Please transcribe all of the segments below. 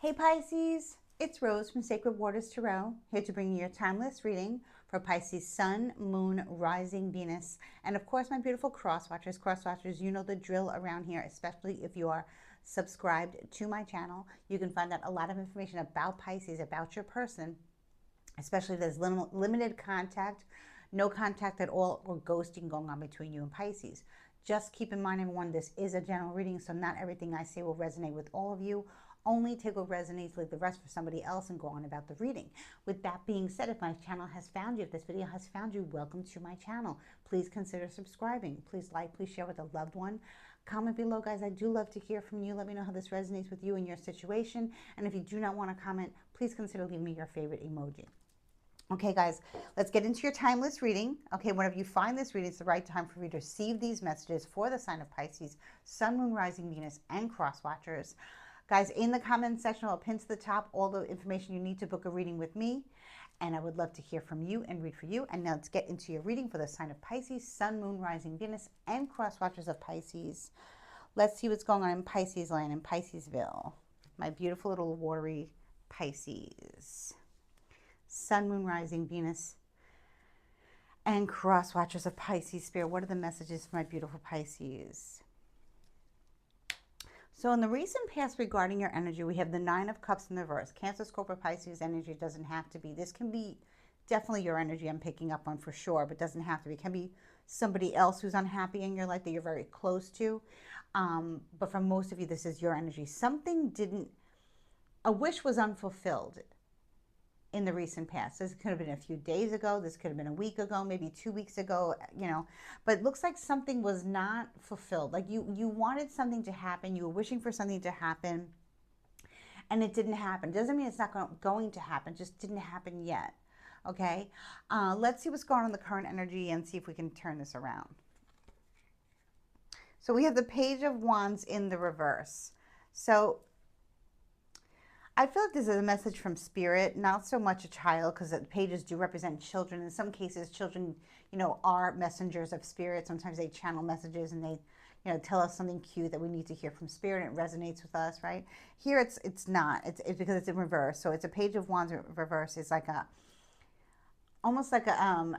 Hey Pisces, it's Rose from Sacred Waters Tarot, here to bring you your timeless reading for Pisces Sun, Moon, Rising, Venus, and of course my beautiful cross-watchers. Cross-watchers, you know the drill around here, especially if you are subscribed to my channel. You can find out a lot of information about Pisces, about your person, especially there's limited contact, no contact at all, or ghosting going on between you and Pisces. Just keep in mind, everyone, this is a general reading, so not everything I say will resonate with all of you. Only take what resonates, leave the rest for somebody else, and go on about the reading. With that being said, if my channel has found you, if this video has found you, welcome to my channel. Please consider subscribing. Please like, please share with a loved one. Comment below, guys. I do love to hear from you. Let me know how this resonates with you and your situation. And if you do not want to comment, please consider leaving me your favorite emoji. Okay, guys, let's get into your timeless reading. Okay, whenever you find this reading, it's the right time for you to receive these messages for the sign of Pisces, Sun, Moon, Rising, Venus, and Cross Watchers. Guys, in the comment section, I'll pin to the top all the information you need to book a reading with me. And I would love to hear from you and read for you. And now let's get into your reading for the sign of Pisces, Sun, Moon, Rising, Venus, and Cross Watchers of Pisces. Let's see what's going on in Pisces land, in Piscesville. My beautiful little watery Pisces. Sun, Moon, Rising, Venus, and Cross Watchers of Pisces Spirit. What are the messages for my beautiful Pisces? So in the recent past regarding your energy, we have the Nine of Cups in the reverse. Cancer, Scorpio, Pisces energy doesn't have to be. This can be definitely your energy I'm picking up on for sure, but doesn't have to be. It can be somebody else who's unhappy in your life that you're very close to. But for most of you, this is your energy. A wish was unfulfilled in the recent past. This could have been a few days ago. This could have been a week ago, maybe 2 weeks ago, but it looks like something was not fulfilled. Like you wanted something to happen. You were wishing for something to happen and it didn't happen. Doesn't mean it's not going to happen. Just didn't happen yet. Okay. Let's see what's going on in the current energy and see if we can turn this around. So we have the Page of Wands in the reverse. So I feel like this is a message from Spirit, not so much a child, because the pages do represent children. In some cases, children, are messengers of Spirit. Sometimes they channel messages and they, tell us something cute that we need to hear from Spirit, and it resonates with us, right? Here, it's not. It's because it's in reverse. So it's a Page of Wands in reverse. It's like almost like a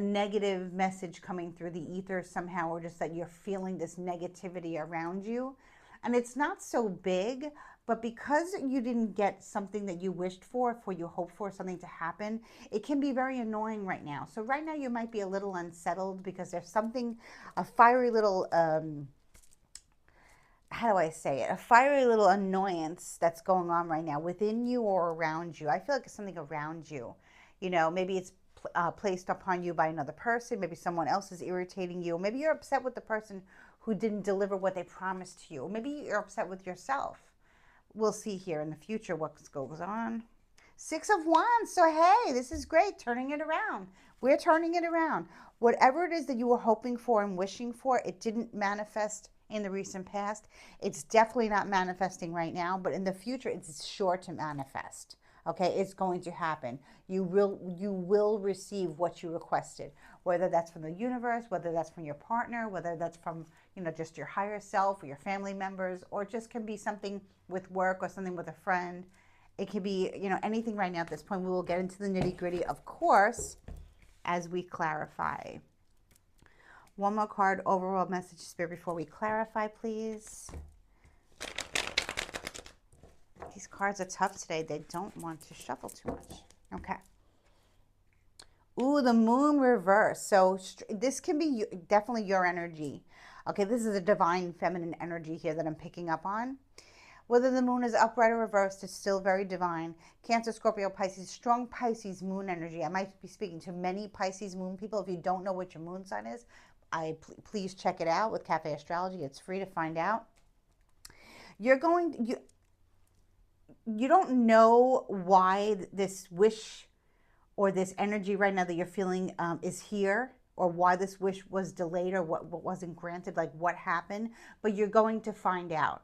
negative message coming through the ether somehow, or just that you're feeling this negativity around you. And it's not so big, but because you didn't get something that you wished for you hoped for something to happen, it can be very annoying right now. So right now you might be a little unsettled because there's something, a fiery little, how do I say it? A fiery little annoyance that's going on right now within you or around you. I feel like it's something around you. Maybe it's placed upon you by another person. Maybe someone else is irritating you. Maybe you're upset with the person who didn't deliver what they promised to you. Or maybe you're upset with yourself. We'll see here in the future what goes on. Six of Wands. So, hey, this is great. Turning it around. We're turning it around. Whatever it is that you were hoping for and wishing for, it didn't manifest in the recent past. It's definitely not manifesting right now, but in the future, it's sure to manifest. Okay, it's going to happen. You will receive what you requested, whether that's from the universe, whether that's from your partner, whether that's from, just your higher self or your family members, or just can be something with work or something with a friend. It can be, anything right now at this point. We will get into the nitty-gritty, of course, as we clarify. One more card, overall message, Spirit, before we clarify, please. These cards are tough today. They don't want to shuffle too much. Okay. Ooh, the Moon reverse. So this can be definitely your energy. Okay, this is a divine feminine energy here that I'm picking up on. Whether the moon is upright or reversed, it's still very divine. Cancer, Scorpio, Pisces, strong Pisces moon energy. I might be speaking to many Pisces moon people. If you don't know what your moon sign is, please check it out with Cafe Astrology. It's free to find out. You don't know why this wish or this energy right now that you're feeling is here, or why this wish was delayed, or what wasn't granted, like what happened, but you're going to find out.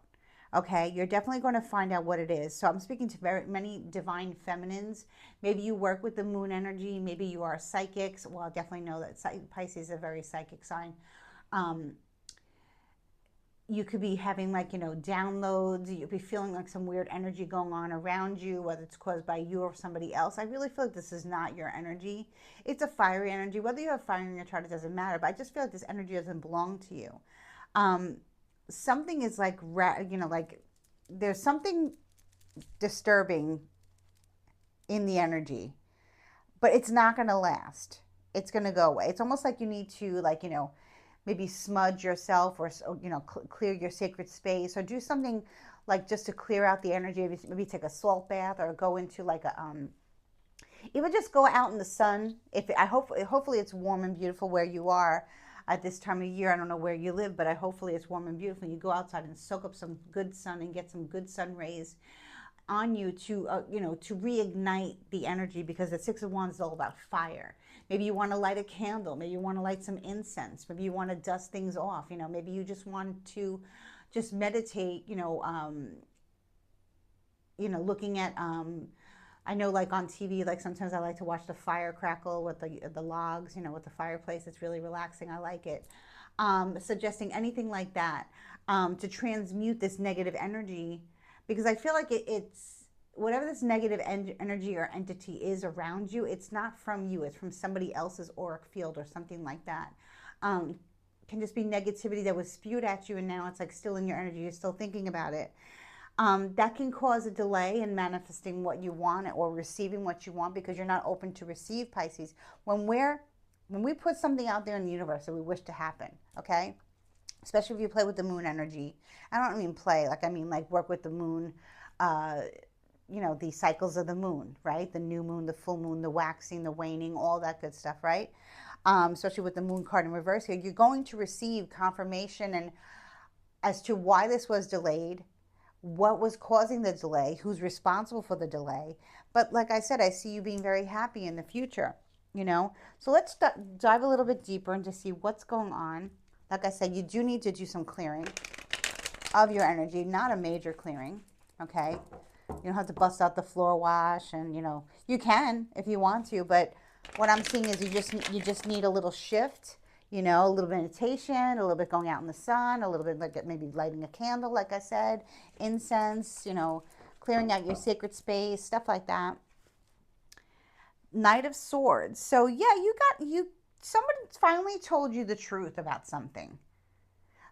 Okay, you're definitely going to find out what it is. So I'm speaking to very many divine feminines. Maybe you work with the moon energy. Maybe you are psychics. Well, I definitely know that Pisces is a very psychic sign. you could be having like, downloads. You'll be feeling like some weird energy going on around you, whether it's caused by you or somebody else. I really feel like this is not your energy. It's a fiery energy. Whether you have fire in your chart, it doesn't matter. But I just feel like this energy doesn't belong to you. Um, Something is like, like there's something disturbing in the energy, but it's not going to last. It's going to go away. It's almost like you need to, like, maybe smudge yourself, or clear your sacred space, or do something like just to clear out the energy. Maybe take a salt bath, or go into like a even just go out in the sun. If I hope hopefully it's warm and beautiful where you are at this time of year. I don't know where you live, but hopefully it's warm and beautiful. You go outside and soak up some good sun and get some good sun rays on you to to reignite the energy, because the Six of Wands is all about fire. Maybe you want to light a candle. Maybe you want to light some incense. Maybe you want to dust things off. Maybe you just want to just meditate. Looking at I know, like on TV, like sometimes I like to watch the fire crackle with the logs, with the fireplace. It's really relaxing. I like it. Suggesting anything like that, to transmute this negative energy, because I feel like it's whatever this negative energy or entity is around you. It's not from you. It's from somebody else's auric field or something like that. Can just be negativity that was spewed at you, and now it's like still in your energy. You're still thinking about it. That can cause a delay in manifesting what you want or receiving what you want, because you're not open to receive, Pisces. When we put something out there in the universe that we wish to happen, okay? Especially if you play with the moon energy. I don't mean play, like I mean like work with the moon, the cycles of the moon, right? The new moon, the full moon, the waxing, the waning, all that good stuff, right? Especially with the moon card in reverse here, you're going to receive confirmation and as to why this was delayed, what was causing the delay, who's responsible for the delay. But like I said, I see you being very happy in the future, So let's dive a little bit deeper and to see what's going on. Like I said, you do need to do some clearing of your energy, not a major clearing, okay? You don't have to bust out the floor wash, and you can if you want to, but what I'm seeing is you just need a little shift, a little meditation, a little bit going out in the sun, a little bit like maybe lighting a candle, like I said, incense, clearing out your sacred space, stuff like that. Knight of Swords. So yeah, someone finally told you the truth about something.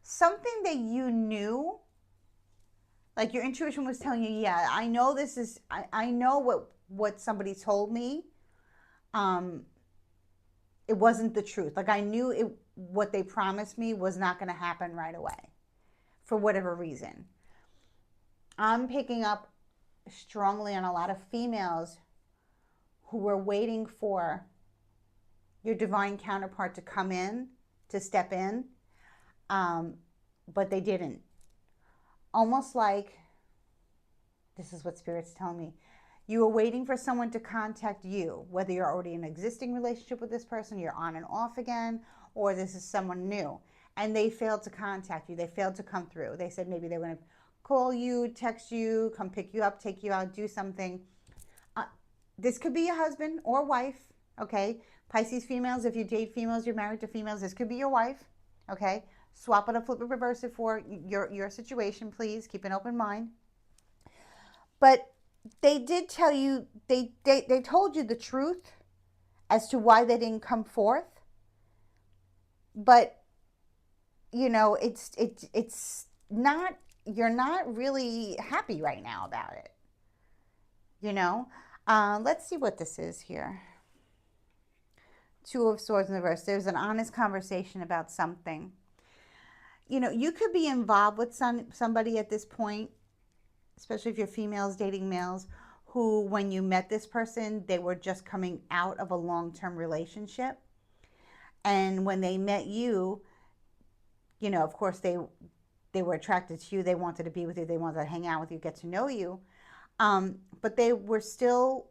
Something that you knew, like your intuition was telling you, yeah, I know this is, I know what somebody told me. It wasn't the truth. Like I knew what they promised me was not going to happen right away for whatever reason. I'm picking up strongly on a lot of females who were waiting for your divine counterpart to come in, to step in, but they didn't. Almost like, this is what Spirit's telling me, you were waiting for someone to contact you, whether you're already in an existing relationship with this person, you're on and off again, or this is someone new, and they failed to contact you. They failed to come through. They said maybe they were going to call you, text you, come pick you up, take you out, do something. This could be a husband or wife, okay? Pisces females, if you date females, you're married to females, this could be your wife, okay? Swap it up, flip it, reverse it for your situation, please. Keep an open mind. But they did tell you, they told you the truth as to why they didn't come forth. But, it's not, you're not really happy right now about it. Let's see what this is here. Two of Swords in reverse. There's an honest conversation about something. You could be involved with somebody at this point, especially if you're females dating males, who, when you met this person, they were just coming out of a long-term relationship. And when they met you, of course, they were attracted to you. They wanted to be with you. They wanted to hang out with you, get to know you. But they were still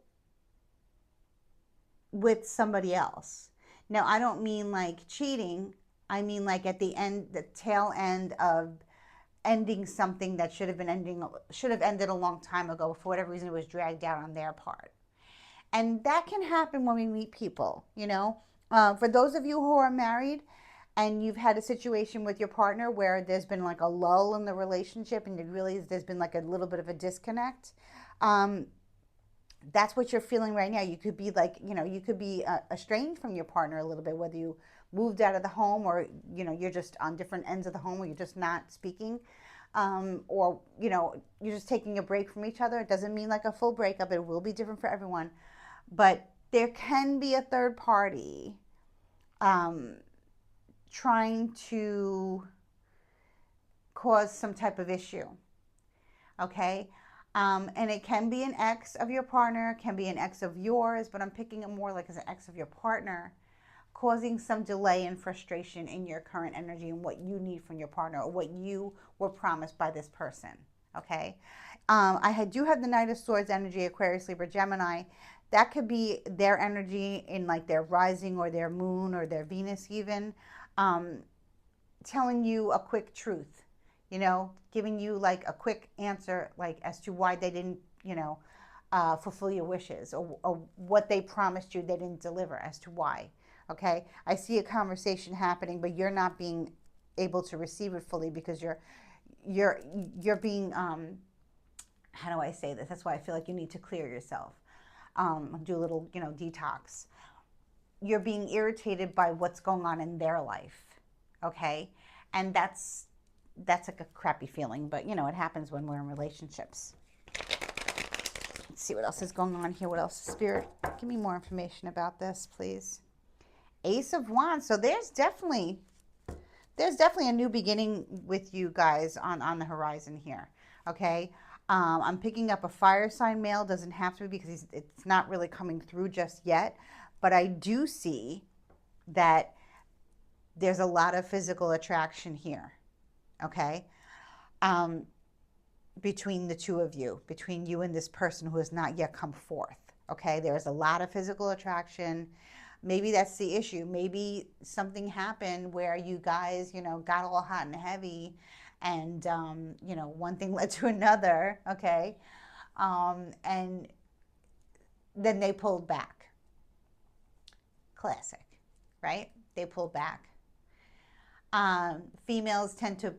with somebody else. Now, I don't mean like cheating. I mean like at the end, the tail end of ending something that should have ended a long time ago. For whatever reason, it was dragged out on their part. And that can happen when we meet people, For those of you who are married, and you've had a situation with your partner where there's been like a lull in the relationship and you realize there's been like a little bit of a disconnect, um, that's what you're feeling right now. You could be like, you could be estranged from your partner a little bit, whether you moved out of the home or, you're just on different ends of the home or you're just not speaking. Or, you're just taking a break from each other. It doesn't mean like a full breakup. It will be different for everyone. But there can be a third party um, trying to cause some type of issue. Okay. And it can be an ex of your partner, can be an ex of yours, but I'm picking it more like as an ex of your partner, causing some delay and frustration in your current energy and what you need from your partner or what you were promised by this person. Okay. Do have the Knight of Swords energy, Aquarius, Libra, Gemini. That could be their energy in like their rising or their moon or their Venus, even um, telling you a quick truth, giving you like a quick answer, like as to why they didn't, fulfill your wishes, or what they promised you they didn't deliver, as to why. Okay, I see a conversation happening, but you're not being able to receive it fully because you're being how do I say this? That's why I feel like you need to clear yourself, do a little detox. You're being irritated by what's going on in their life, okay, and that's like a crappy feeling, but it happens when we're in relationships. Let's see what else is going on here. What else, Spirit? Give me more information about this, please. Ace of Wands. So there's definitely a new beginning with you guys on the horizon here. Okay. I'm picking up a fire sign male. Doesn't have to be because it's not really coming through just yet. But I do see that there's a lot of physical attraction here. Okay. Between the two of you, between you and this person who has not yet come forth. Okay. There's a lot of physical attraction. Maybe that's the issue. Maybe something happened where you guys, got all hot and heavy, and one thing led to another. Okay. And then they pulled back. Classic, right? They pulled back. Females tend to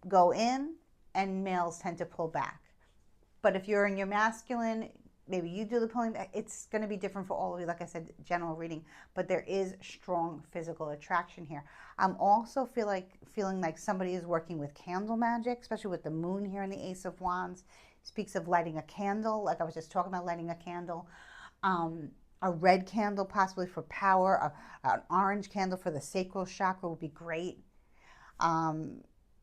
go in and males tend to pull back. But if you're in your masculine, maybe you do the pulling back. It's going to be different for all of you. Like I said, general reading, but there is strong physical attraction here. I'm also feeling like somebody is working with candle magic, especially with the moon here in the Ace of Wands. It speaks of lighting a candle, like I was just talking about lighting a candle. A red candle possibly for power, an orange candle for the sacral chakra would be great.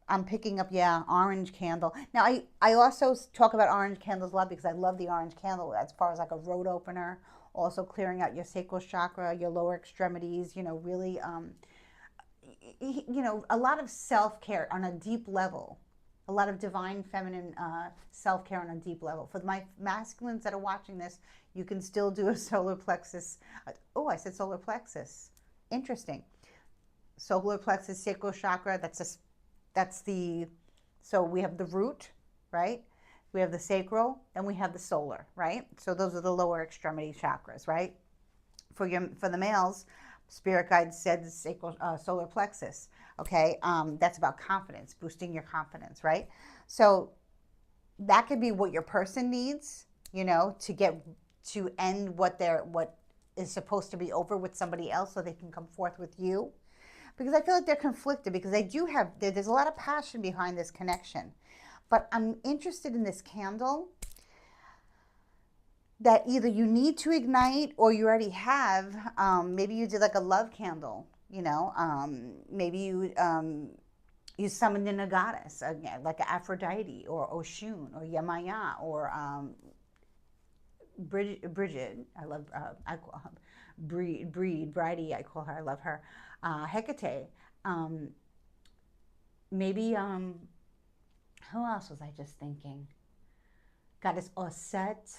I'm picking up, orange candle. Now, I also talk about orange candles a lot because I love the orange candle as far as like a road opener, also clearing out your sacral chakra, your lower extremities, really, a lot of self-care on a deep level, a lot of divine feminine self-care on a deep level. For my masculines that are watching this, you can still do a solar plexus. Oh, I said solar plexus. Interesting. Solar plexus, sacral chakra, so we have the root, right? We have the sacral, and we have the solar, right? So those are the lower extremity chakras, right? For the males, spirit guide said the sacral, solar plexus. Okay, that's about confidence, boosting your confidence, right? So that could be what your person needs, to end what is supposed to be over with somebody else, so they can come forth with you. Because I feel like they're conflicted, because there's a lot of passion behind this connection. But I'm interested in this candle that either you need to ignite or you already have. Maybe you did like a love candle, maybe you summoned in a goddess, like Aphrodite or Oshun or Yemaya or Bridget. I love, Bridie, I call her, I love her. Hecate, maybe, who else was I just thinking? Goddess Osset,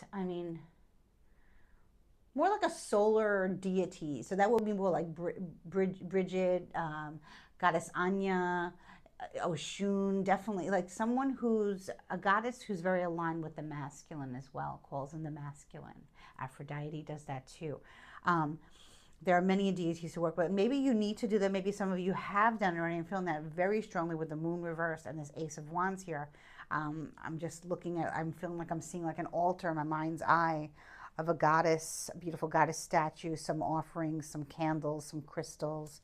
more like a solar deity. So that would be more like Bridget, Goddess Anya, Oshun, definitely like someone who's a goddess who's very aligned with the masculine as well, calls in the masculine. Aphrodite does that too. There are many deities to work with. Maybe you need to do that. Maybe some of you have done it already. I'm feeling that very strongly with the moon reversed and this Ace of Wands here. I'm just looking at, I'm feeling like I'm seeing like an altar in my mind's eye of a goddess, a beautiful goddess statue, some offerings, some candles, some crystals,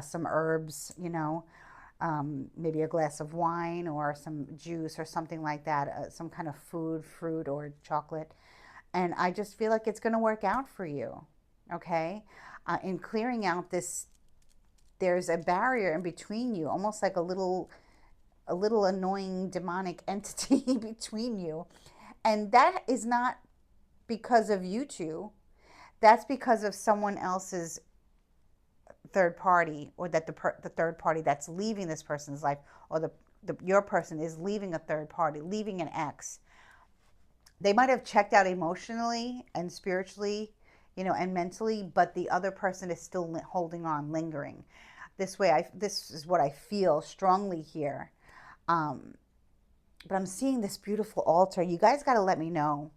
some herbs, you know, maybe a glass of wine or some juice or something like that, some kind of food, fruit or chocolate. And I just feel like it's going to work out for you. Okay. In clearing out this, there's a barrier in between you, almost like a little annoying demonic entity between you. And that is not because of you two. That's because of someone else's third party, or that the third party that's leaving this person's life, or your person is leaving a third party, leaving an ex. They might have checked out emotionally and spiritually, you know, and mentally, but the other person is still holding on, lingering. This is what I feel strongly here. But I'm seeing this beautiful altar. You guys got to let me know.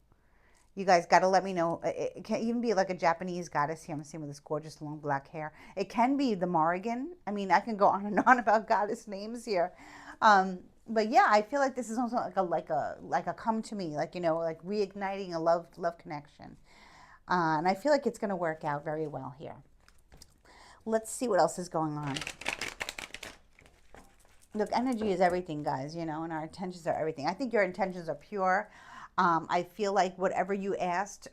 You guys got to let me know. It can even be like a Japanese goddess here. I'm seeing with this gorgeous long black hair. It can be the Morrigan. I mean, I can go on and on about goddess names here. But yeah, I feel like this is also like a come to me, like, you know, like reigniting a love connection. And I feel like it's going to work out very well here. Let's see what else is going on. Look, energy is everything, guys, you know, and our intentions are everything. I think your intentions are pure. I feel like whatever you asked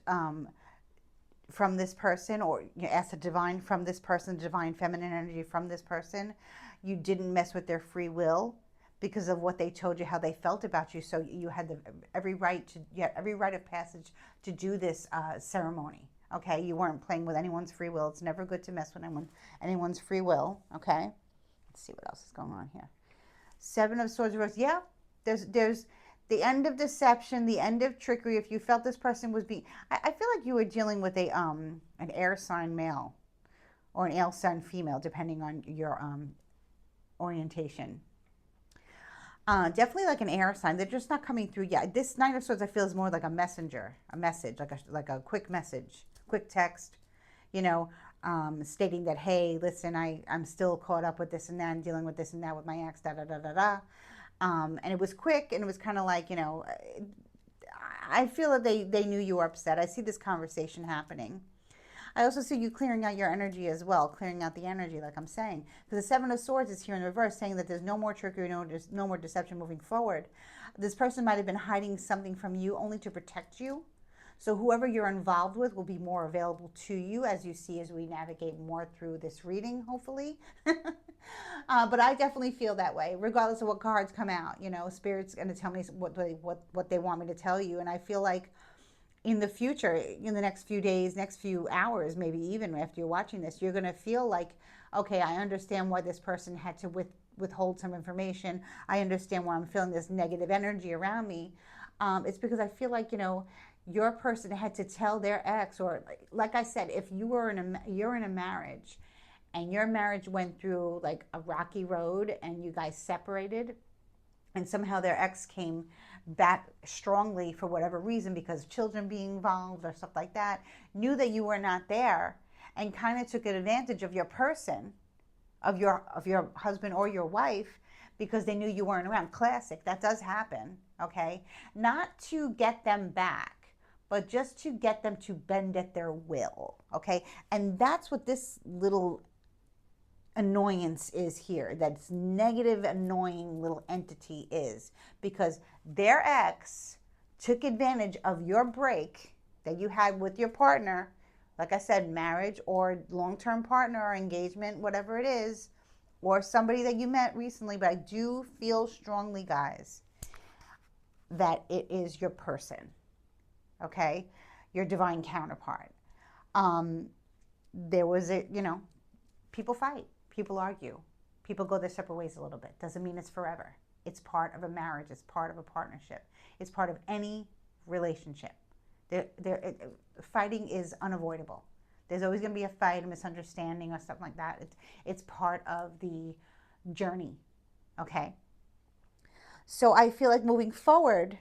from this person, or you asked the divine from this person, divine feminine energy from this person, you didn't mess with their free will because of what they told you, how they felt about you. So you had every right of passage to do this ceremony. Okay, you weren't playing with anyone's free will. It's never good to mess with anyone's free will. Okay, let's see what else is going on here. Seven of Swords reversed. Yeah, there's the end of deception, the end of trickery. If you felt this person was being, I feel like you were dealing with an air sign male or an air sign female, depending on your orientation. Definitely like an air sign. They're just not coming through yet. This Nine of Swords, I feel, is more like a messenger, a message, like a quick message, quick text, you know, stating that, hey, listen, I'm still caught up with this and that, and dealing with this and that with my ex, da da da da da. And it was quick, and it was kind of like, you know, I feel that they knew you were upset. I see this conversation happening. I also see you clearing out your energy as well, clearing out the energy, like I'm saying. Because the Seven of Swords is here in reverse, saying that there's no more trickery, no more deception moving forward. This person might have been hiding something from you only to protect you. So whoever you're involved with will be more available to you, as you see as we navigate more through this reading, hopefully. But I definitely feel that way, regardless of what cards come out. You know, Spirit's going to tell me what they want me to tell you. And I feel like in the future, in the next few days, next few hours, maybe even after you're watching this, you're going to feel like, okay, I understand why this person had to withhold some information. I understand why I'm feeling this negative energy around me. It's because I feel like, you know, your person had to tell their ex, or like I said, if you're in a marriage and your marriage went through like a rocky road and you guys separated, and somehow their ex came back strongly for whatever reason, because children being involved or stuff like that, knew that you were not there, and kind of took advantage of your person, of your husband or your wife, because they knew you weren't around. Classic. That does happen. Okay, not to get them back, but just to get them to bend at their will. Okay, and that's what this little annoyance is here. That's negative, annoying little entity is, because their ex took advantage of your break that you had with your partner. Like I said, marriage or long-term partner or engagement, whatever it is, or somebody that you met recently. But I do feel strongly, guys, that it is your person. Okay, your divine counterpart. There was people fight. People argue. People go their separate ways a little bit. Doesn't mean it's forever. It's part of a marriage. It's part of a partnership. It's part of any relationship. Fighting is unavoidable. There's always going to be a fight, a misunderstanding, or something like that. It's part of the journey. Okay? So I feel like moving forward,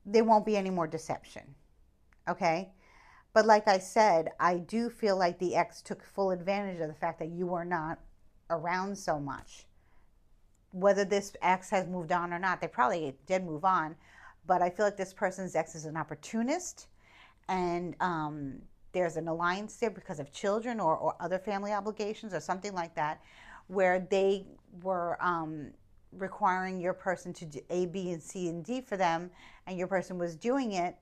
there won't be any more deception. Okay? But like I said, I do feel like the ex took full advantage of the fact that you were not around so much. Whether this ex has moved on or not, they probably did move on. But I feel like this person's ex is an opportunist, and there's an alliance there because of children or other family obligations or something like that, where they were requiring your person to do A, B, and C, and D for them, and your person was doing it.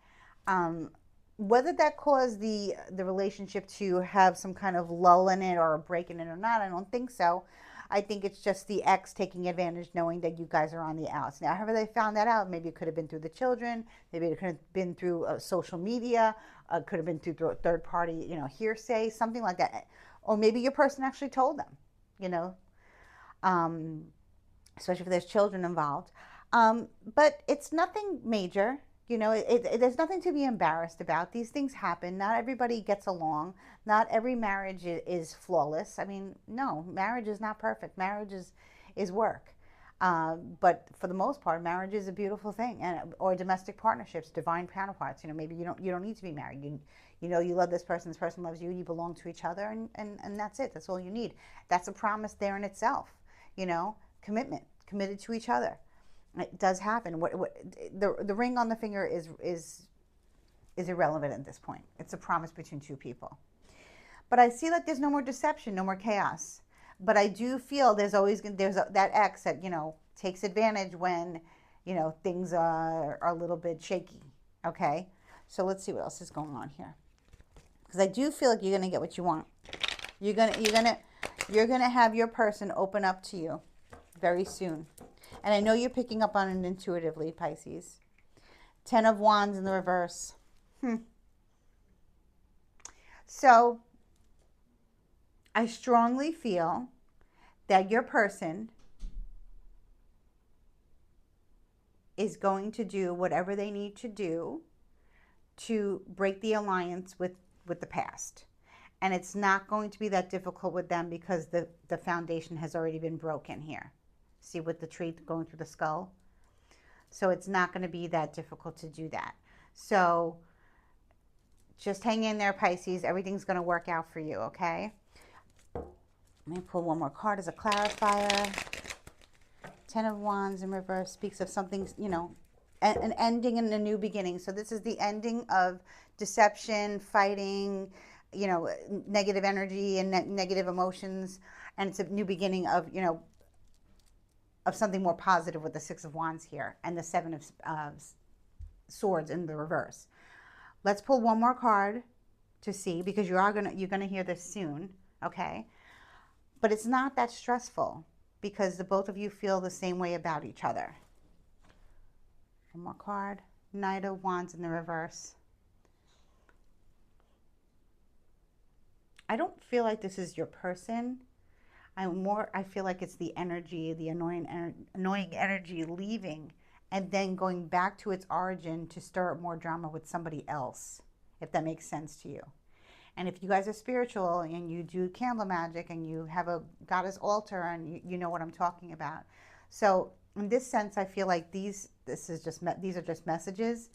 Whether that caused the relationship to have some kind of lull in it or a break in it or not, I don't think so. I think it's just the ex taking advantage, knowing that you guys are on the outs. Now, however they found that out, maybe it could have been through the children, maybe it could have been through social media, could have been through third party, hearsay, something like that, or maybe your person actually told them, you know, um, especially if there's children involved. But it's nothing major. There's nothing to be embarrassed about. These things happen. Not everybody gets along. Not every marriage is flawless. I mean, no, marriage is not perfect. Marriage is work. But for the most part, marriage is a beautiful thing, or domestic partnerships, divine counterparts. Maybe you don't need to be married. You love this person loves you. You belong to each other, and that's it. That's all you need. That's a promise there in itself. Commitment, committed to each other. It does happen. The ring on the finger is irrelevant at this point. It's a promise between two people. But I see like there's no more deception, no more chaos. But I do feel there's that ex that takes advantage when things are a little bit shaky. Okay, so let's see what else is going on here, because I do feel like you're gonna get what you want. You're gonna have your person open up to you very soon. And I know you're picking up on it intuitively, Pisces. 10 of Wands in the reverse. So I strongly feel that your person is going to do whatever they need to do to break the alliance with the past. And it's not going to be that difficult with them because the foundation has already been broken here. See, with the tree going through the skull. So it's not going to be that difficult to do that. So just hang in there, Pisces. Everything's going to work out for you, okay? Let me pull one more card as a clarifier. 10 of Wands in reverse speaks of something, an ending and a new beginning. So this is the ending of deception, fighting, negative energy and negative emotions. And it's a new beginning of, of something more positive with the 6 of Wands here and the 7 of Swords in the reverse. Let's pull one more card to see, because you're gonna hear this soon, okay? But it's not that stressful because the both of you feel the same way about each other. One more card. Knight of Wands in the reverse. I don't feel like this is your person. I feel like it's the energy, the annoying energy leaving and then going back to its origin to stir up more drama with somebody else, if that makes sense to you. And if you guys are spiritual and you do candle magic and you have a goddess altar, and you know what I'm talking about. So in this sense, I feel like these are just messages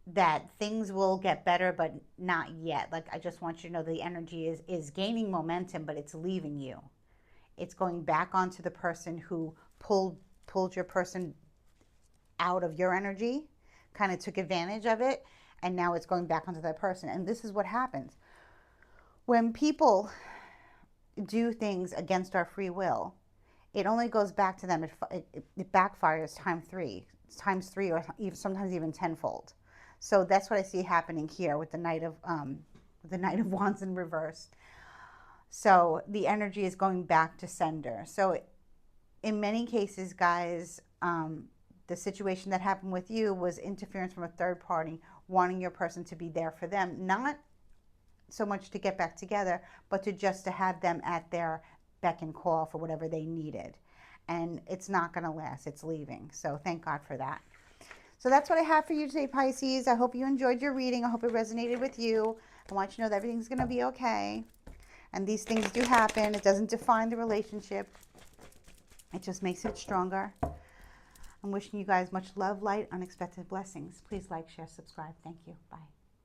that things will get better, but not yet. Like, I just want you to know the energy is gaining momentum, but it's leaving you. It's going back onto the person who pulled your person out of your energy, kind of took advantage of it, and now it's going back onto that person. And this is what happens. When people do things against our free will, it only goes back to them. It backfires times three, or sometimes even tenfold. So that's what I see happening here with the Knight of Wands in reverse. So the energy is going back to sender. So in many cases, guys, the situation that happened with you was interference from a third party wanting your person to be there for them, not so much to get back together, but to have them at their beck and call for whatever they needed. And it's not going to last. It's leaving. So thank God for that. So that's what I have for you today, Pisces. I hope you enjoyed your reading. I hope it resonated with you. I want you to know that everything's going to be okay. And these things do happen. It doesn't define the relationship. It just makes it stronger. I'm wishing you guys much love, light, unexpected blessings. Please like, share, subscribe. Thank you. Bye.